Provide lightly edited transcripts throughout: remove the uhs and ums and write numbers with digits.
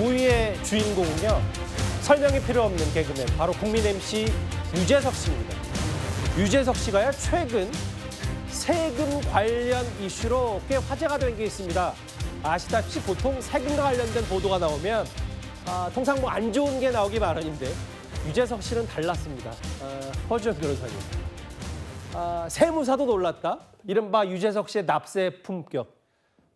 9위의 주인공은요, 설명이 필요 없는 개그맨, 바로 국민 MC 유재석 씨입니다. 유재석 씨가요, 최근 세금 관련 이슈로 꽤 화제가 된 게 있습니다. 아시다시피 보통 세금과 관련된 보도가 나오면 통상 뭐 안 좋은 게 나오기 마련인데 유재석 씨는 달랐습니다. 허주연 변호사님. 세무사도 놀랐다. 이른바 유재석 씨의 납세 품격.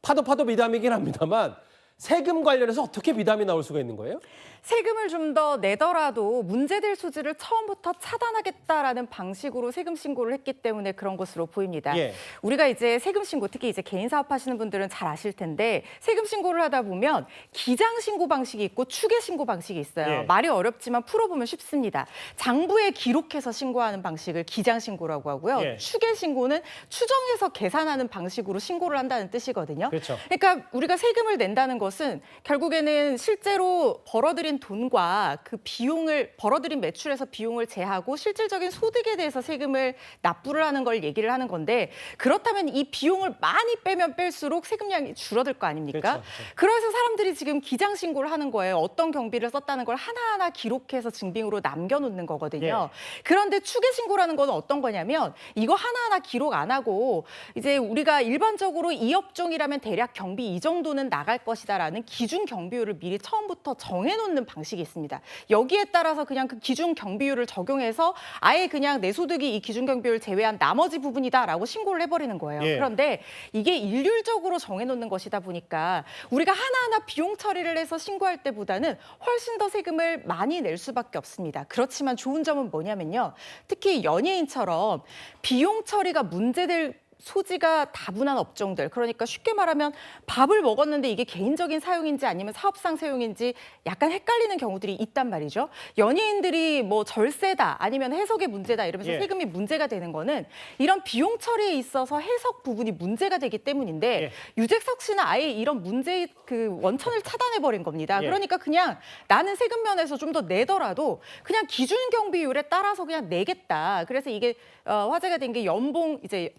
파도 미담이긴 합니다만 세금 관련해서 어떻게 미담이 나올 수가 있는 거예요? 세금을 좀 더 내더라도 문제될 소지를 처음부터 차단하겠다라는 방식으로 세금 신고를 했기 때문에 그런 것으로 보입니다. 예. 우리가 이제 세금 신고, 특히 이제 개인 사업하시는 분들은 잘 아실 텐데 세금 신고를 하다 보면 기장 신고 방식이 있고 추계 신고 방식이 있어요. 예. 말이 어렵지만 풀어보면 쉽습니다. 장부에 기록해서 신고하는 방식을 기장 신고라고 하고요. 예. 추계 신고는 추정해서 계산하는 방식으로 신고를 한다는 뜻이거든요. 그렇죠. 그러니까 우리가 세금을 낸다는 것은 결국에는 실제로 벌어들인 돈과 그 비용을 벌어들인 매출에서 비용을 제하고 실질적인 소득에 대해서 세금을 납부를 하는 걸 얘기를 하는 건데, 그렇다면 이 비용을 많이 빼면 뺄수록 세금량이 줄어들 거 아닙니까? 그렇죠. 그래서 사람들이 지금 기장 신고를 하는 거예요. 어떤 경비를 썼다는 걸 하나하나 기록해서 증빙으로 남겨놓는 거거든요. 그런데 추계 신고라는 건 어떤 거냐면 이거 하나하나 기록 안 하고 이제 우리가 일반적으로 이 업종이라면 대략 경비 이 정도는 나갈 것이다라는 기준 경비율을 미리 처음부터 정해놓는 방식이 있습니다. 여기에 따라서 그냥 그 기준 경비율을 적용해서 아예 그냥 내 소득이 이 기준 경비율 제외한 나머지 부분이다라고 신고를 해버리는 거예요. 예. 그런데 이게 일률적으로 정해놓는 것이다 보니까 우리가 하나하나 비용 처리를 해서 신고할 때보다는 훨씬 더 세금을 많이 낼 수밖에 없습니다. 그렇지만 좋은 점은 뭐냐면요. 특히 연예인처럼 비용 처리가 문제될 소지가 다분한 업종들, 그러니까 쉽게 말하면 밥을 먹었는데 이게 개인적인 사용인지 아니면 사업상 사용인지 약간 헷갈리는 경우들이 있단 말이죠. 연예인들이 뭐 절세다 아니면 해석의 문제다 이러면서 예. 세금이 문제가 되는 거는 이런 비용 처리에 있어서 해석 부분이 문제가 되기 때문인데 예. 유재석 씨는 아예 이런 문제의 그 원천을 차단해버린 겁니다. 예. 그러니까 그냥 나는 세금 면에서 좀 더 내더라도 그냥 기준 경비율에 따라서 그냥 내겠다. 그래서 이게 화제가 된 게 연봉 이제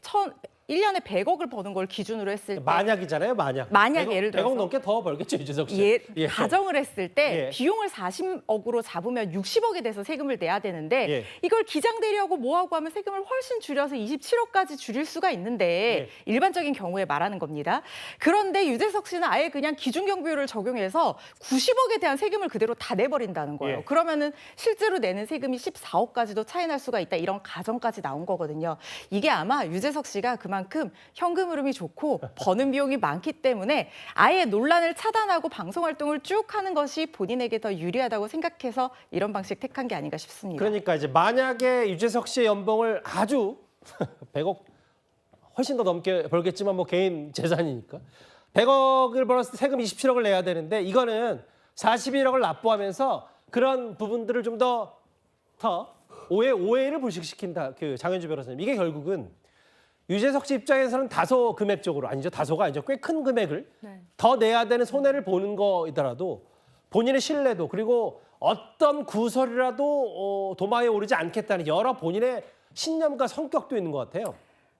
1년에 100억을 버는 걸 기준으로 했을 때 만약이잖아요, 만약. 만약 예를 들어서 100억 넘게 더 벌겠죠, 유재석 씨. 가정을 했을 때 예. 비용을 40억으로 잡으면 60억에 대해서 세금을 내야 되는데 예. 이걸 기장대리하고 뭐하고 하면 세금을 훨씬 줄여서 27억까지 줄일 수가 있는데 일반적인 경우에 말하는 겁니다. 그런데 유재석 씨는 아예 그냥 기준경비율을 적용해서 90억에 대한 세금을 그대로 다 내버린다는 거예요. 예. 그러면은 실제로 내는 세금이 14억까지도 차이 날 수가 있다. 이런 가정까지 나온 거거든요. 이게 아마 유재석 씨가 그만큼 현금 흐름이 좋고 버는 비용이 많기 때문에 아예 논란을 차단하고 방송 활동을 쭉 하는 것이 본인에게 더 유리하다고 생각해서 이런 방식 택한 게 아닌가 싶습니다. 그러니까 이제 만약에 유재석 씨의 연봉을 아주 100억 훨씬 더 넘게 벌겠지만 뭐 개인 재산이니까 100억을 벌었을 때 세금 27억을 내야 되는데 이거는 41억을 납부하면서 그런 부분들을 좀 더 오해를 불식시킨다. 그 장현주 변호사님. 이게 결국은 유재석 씨 입장에서는 다소 금액적으로 아니죠. 다소가 아니죠. 꽤 큰 금액을 더 내야 되는 손해를 보는 거이더라도 본인의 신뢰도 그리고 어떤 구설이라도 도마에 오르지 않겠다는 여러 본인의 신념과 성격도 있는 것 같아요.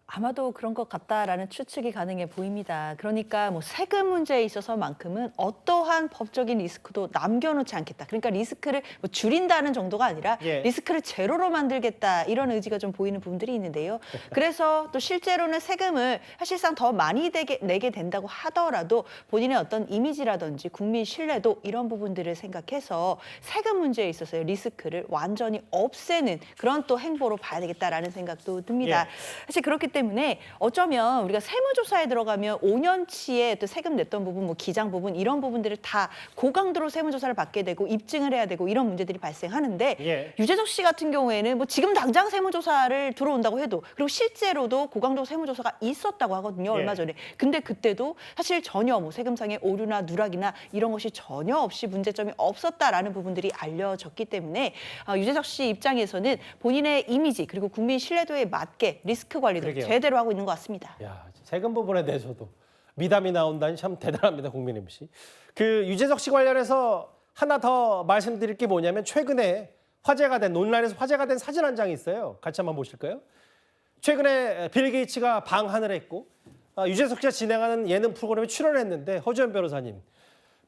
아마도 그런 것 같다라는 추측이 가능해 보입니다. 그러니까 뭐 세금 문제에 있어서만큼은 어떠한 법적인 리스크도 남겨놓지 않겠다. 그러니까 리스크를 뭐 줄인다는 정도가 아니라 리스크를 제로로 만들겠다 이런 의지가 좀 보이는 부분들이 있는데요. 그래서 또 실제로는 세금을 사실상 더 많이 내게 된다고 하더라도 본인의 어떤 이미지라든지 국민 신뢰도 이런 부분들을 생각해서 세금 문제에 있어서의 리스크를 완전히 없애는 그런 또 행보로 봐야 되겠다라는 생각도 듭니다. 사실 그렇기 때문에 어쩌면 우리가 세무조사에 들어가면 5년치의 또 세금 냈던 부분, 뭐 기장 부분 이런 부분들을 다 고강도로 세무조사를 받게 되고 입증을 해야 되고 이런 문제들이 발생하는데 유재석 씨 같은 경우에는 뭐 지금 당장 세무조사를 들어온다고 해도 그리고 실제로도 고강도 세무조사가 있었다고 하거든요. 얼마 전에. 근데 그때도 사실 전혀 뭐 세금상의 오류나 누락이나 이런 것이 전혀 없이 문제점이 없었다라는 부분들이 알려졌기 때문에 유재석 씨 입장에서는 본인의 이미지 그리고 국민 신뢰도에 맞게 리스크 관리도 제대로 하고 있는 것 같습니다. 야, 세금 부분에 대해서도 미담이 나온다니 참 대단합니다, 국민 MC. 그 유재석 씨 관련해서 하나 더 말씀드릴 게 뭐냐면 최근에 화제가 된 논란에서 화제가 된 사진 한 장이 있어요. 같이 한번 보실까요? 최근에 빌 게이츠가 방한을 했고 유재석 씨가 진행하는 예능 프로그램에 출연했는데 허주연 변호사님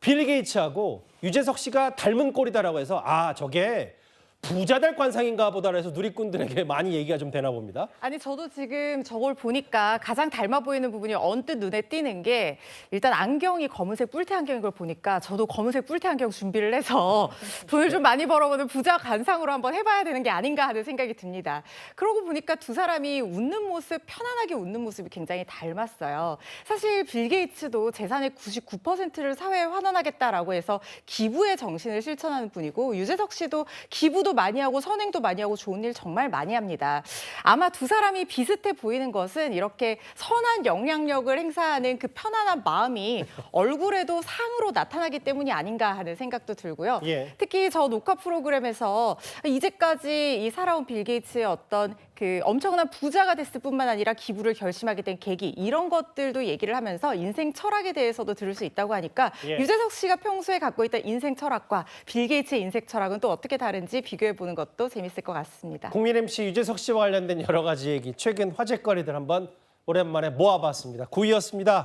빌 게이츠하고 유재석 씨가 닮은 꼴이다라고 해서 아 저게 부자들 관상인가 보다 해서 누리꾼들에게 많이 얘기가 좀 되나 봅니다. 아니 저도 지금 저걸 보니까 가장 닮아 보이는 부분이 언뜻 눈에 띄는 게 일단 안경이 검은색 뿔테 안경인 걸 보니까 저도 검은색 뿔테 안경 준비를 해서 돈을 좀 많이 벌어보는 부자 관상으로 한번 해봐야 되는 게 아닌가 하는 생각이 듭니다. 그러고 보니까 두 사람이 웃는 모습, 편안하게 웃는 모습이 굉장히 닮았어요. 사실 빌 게이츠도 재산의 99%를 사회에 환원하겠다라고 해서 기부의 정신을 실천하는 분이고 유재석 씨도 기부도 많이 하고 선행도 많이 하고 좋은 일 정말 많이 합니다. 아마 두 사람이 비슷해 보이는 것은 이렇게 선한 영향력을 행사하는 그 편안한 마음이 얼굴에도 상으로 나타나기 때문이 아닌가 하는 생각도 들고요. 예. 특히 저 녹화 프로그램에서 이제까지 이 살아온 빌 게이츠의 어떤 그 엄청난 부자가 됐을 뿐만 아니라 기부를 결심하게 된 계기 이런 것들도 얘기를 하면서 인생 철학에 대해서도 들을 수 있다고 하니까 예. 유재석 씨가 평소에 갖고 있던 인생 철학과 빌 게이츠의 인생 철학은 또 어떻게 다른지 비교해 보는 것도 재밌을 것 같습니다. 국민 MC 유재석 씨와 관련된 여러 가지 얘기, 최근 화제거리들 한번 오랜만에 모아봤습니다. 9위였습니다.